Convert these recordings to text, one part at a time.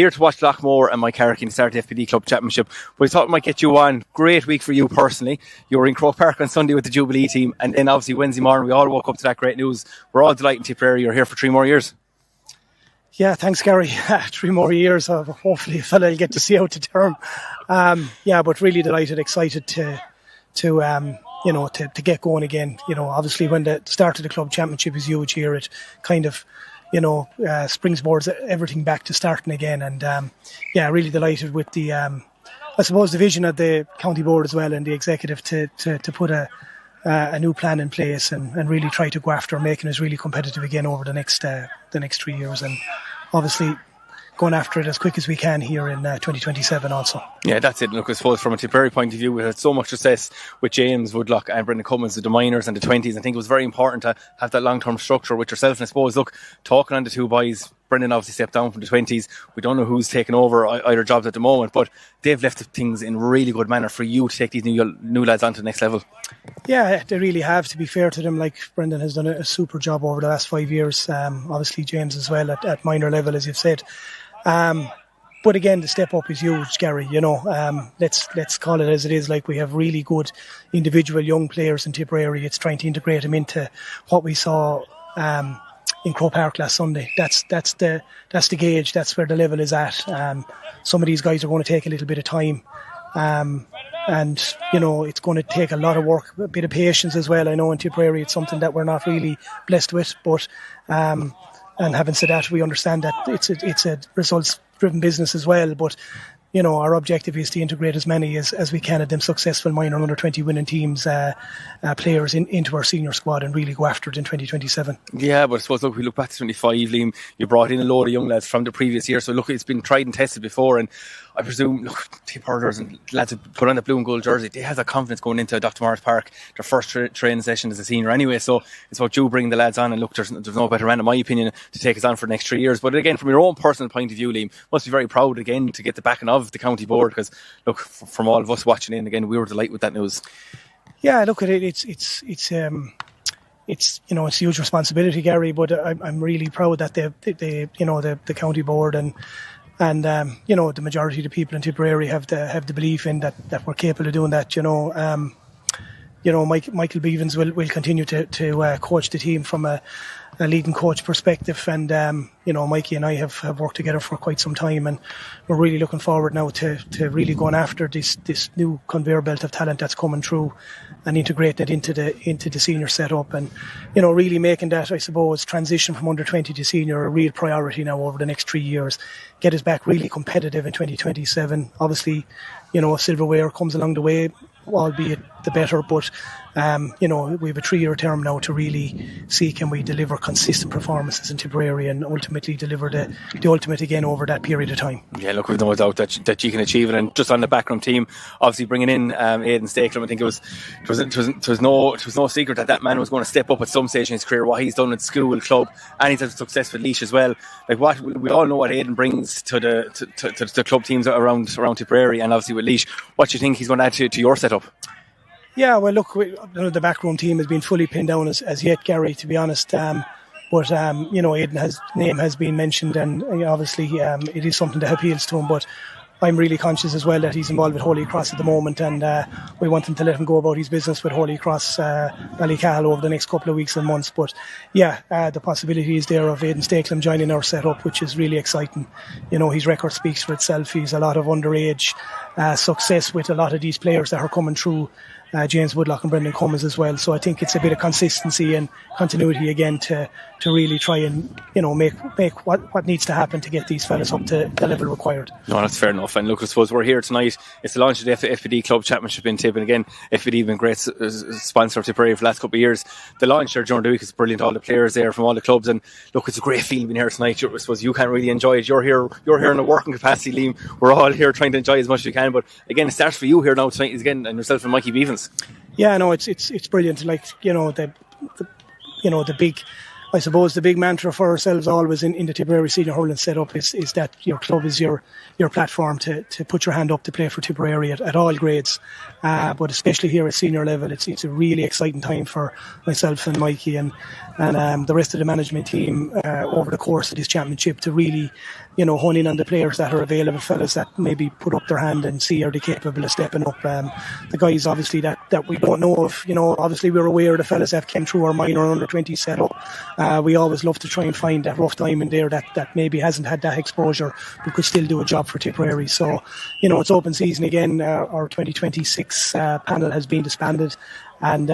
here to watch Lockmore and Mike Harrick in the start of the FPD Club Championship. But I thought we might get you on. Great week for you personally. You were in Croke Park on Sunday with the Jubilee team, and then obviously Wednesday morning we all woke up to that great news. We're all delighted in Tipperary. You're here for 3 more years. Yeah, thanks, Gary. 3 more years. Hopefully a fella will get to see out the term. But really delighted, excited to get going again. Obviously when the start of the club championship is huge here, it kind of springboards everything back to starting again. And really delighted with the I suppose the vision of the county board as well and the executive to put a new plan in place and really try to go after making us really competitive again over the next 3 years, and obviously going after it as quick as we can here in 2027 also. Yeah, that's it. Look, I suppose from a Tipperary point of view, we had so much success with James Woodlock and Brendan Cummins with the minors and the 20s. I think it was very important to have that long-term structure with yourself. And I suppose, look, talking on the 2 boys, Brendan obviously stepped down from the 20s. We don't know who's taken over either jobs at the moment, but they've left things in really good manner for you to take these new lads on to the next level. Yeah, they really have, to be fair to them. Like, Brendan has done a super job over the last 5 years. Obviously James as well at minor level, as you've said. But again, the step up is huge, Gary. Let's call it as it is. Like, we have really good individual young players in Tipperary. It's trying to integrate them into what we saw in Croke Park last Sunday. That's the gauge. That's where the level is at. Some of these guys are going to take a little bit of time, and it's going to take a lot of work, a bit of patience as well. I know in Tipperary it's something that we're not really blessed with, but and having said that, we understand that it's a results-driven business as well. But our objective is to integrate as many as we can of them successful minor under 20 winning teams, players into our senior squad and really go after it in 2027. Yeah, but I suppose, look, we look back to 25, Liam, you brought in a load of young lads from the previous year. So look, it's been tried and tested before, and I presume, look, Tip hurlers and lads who put on the blue and gold jersey, they have that confidence going into Dr. Morris Park, their first training session as a senior anyway. So it's about you bringing the lads on, and look, there's no better man, in my opinion, to take us on for the next 3 years. But again, from your own personal point of view, Liam, must be very proud again to get the backing of the county board, because look, from all of us watching in, again, we were delighted with that news. Yeah, look at it. It's a huge responsibility, Gary. But I'm really proud that the county board and the majority of the people in Tipperary have the belief in that we're capable of doing that. Michael Beavens will continue to coach the team from a leading coach perspective, and Mikey and I have worked together for quite some time, and we're really looking forward now to really going after this new conveyor belt of talent that's coming through and integrating it into the senior setup, and really making that, I suppose, transition from under 20 to senior a real priority now over the next 3 years. Get us back really competitive in 2027. Obviously, if silverware comes along the way, albeit the better, but we have a 3-year term now to really see can we deliver consistent performances in Tipperary and ultimately deliver the ultimate again over that period of time. Yeah, look, we've no doubt that you can achieve it. And just on the Backroom team, obviously bringing in Aidan Stakelum, I think it was no secret that man was going to step up at some stage in his career. What he's done at school, club, and he's had success with Laois as well. Like, what we all know what Aidan brings to the club teams around Tipperary, and obviously with Laois. What do you think he's going to add to your setup? Yeah, well, look, the Backroom team has been fully pinned down as yet, Gary, to be honest. But Aidan's name has been mentioned, and obviously it is something that appeals to him. But I'm really conscious as well that he's involved with Holy Cross at the moment, and we want him to let him go about his business with Holy Cross Cahill over the next couple of weeks and months. But yeah, the possibility is there of Aidan Stakelum joining our setup, which is really exciting. His record speaks for itself. He's a lot of underage success with a lot of these players that are coming through. James Woodlock and Brendan Cummins as well. So I think it's a bit of consistency and continuity again to really try and make what needs to happen to get these fellas up to the level required. No, that's fair enough. And look, I suppose we're here tonight. It's the launch of the FPD Club Championship in Tipp, and again, FPD have been a great sponsor of Tipperary for the last couple of years. The launch there during the week is brilliant. All the players there from all the clubs, and look, it's a great feeling being here tonight. I suppose you can't really enjoy it. You're here in a working capacity, Liam. We're all here trying to enjoy as much as we can. But again, it starts for you here now tonight again, and yourself and Mikey Beavens. Yeah, no, it's brilliant. Like, the big, I suppose the big mantra for ourselves always in the Tipperary senior hurling setup is that your club is your platform to put your hand up to play for Tipperary at all grades, but especially here at senior level. It's a really exciting time for myself and Mikey and the rest of the management team over the course of this championship to really hone in on the players that are available, fellas that maybe put up their hand and see are they capable of stepping up. The guys obviously that we don't know of, obviously we're aware of the fellas that came through our minor under 20 setup. We always love to try and find that rough diamond there that maybe hasn't had that exposure but could still do a job for Tipperary. So, it's open season again. Our 2026 panel has been disbanded, and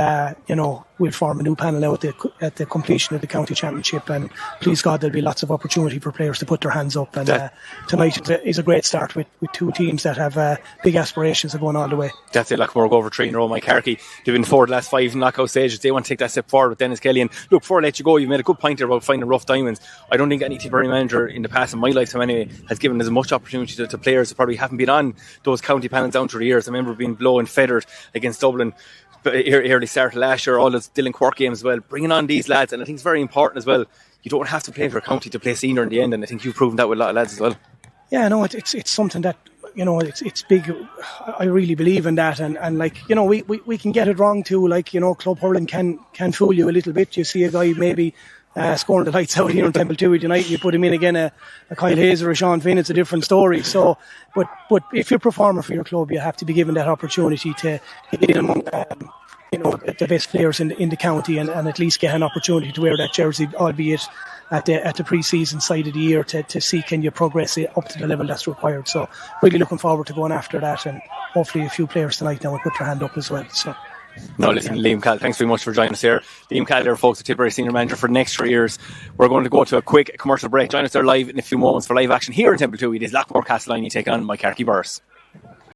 we'll form a new panel now at the completion of the county championship, and please God there'll be lots of opportunity for players to put their hands up, and tonight is a great start with two teams that have big aspirations of going all the way. That's it. Look, we're over 3 in a row. Mike Harkey, they've been forward the last 5 knockout stages. They want to take that step forward with Dennis Kelly. And look, before I let you go, you made a good point there about finding rough diamonds. I don't think any Tipperary manager in the past, in my lifetime anyway, has given as much opportunity to players that probably haven't been on those county panels down through the years. I remember being blown and feathered against Dublin early start of last year, all those Dylan Quirk games as well, bringing on these lads. And I think it's very important as well. You don't have to play for a county to play senior in the end, and I think you've proven that with a lot of lads as well. Yeah, no, it's something that, it's big. I really believe in that, and like, we can get it wrong too. Like, club hurling can fool you a little bit. You see a guy maybe scoring the lights out here in Temple 2 tonight, you put him in again, a Kyle Hayes or a Sean Finn, it's a different story. So, but if you're a performer for your club, you have to be given that opportunity to get in among the best players in the county, and at least get an opportunity to wear that jersey, albeit at the pre-season side of the year, to see can you progress it up to the level that's required. So really looking forward to going after that, and hopefully a few players tonight now will put their hand up as well. So. No, listen, Liam Cahill, thanks very much for joining us here. Liam Cahill there, folks, the Tipperary Senior Manager for the next 3 years. We're going to go to a quick commercial break. Join us there live in a few moments for live action here in Temple 2. It is Lockmore Castleiney taking on Mike Harkey Burris.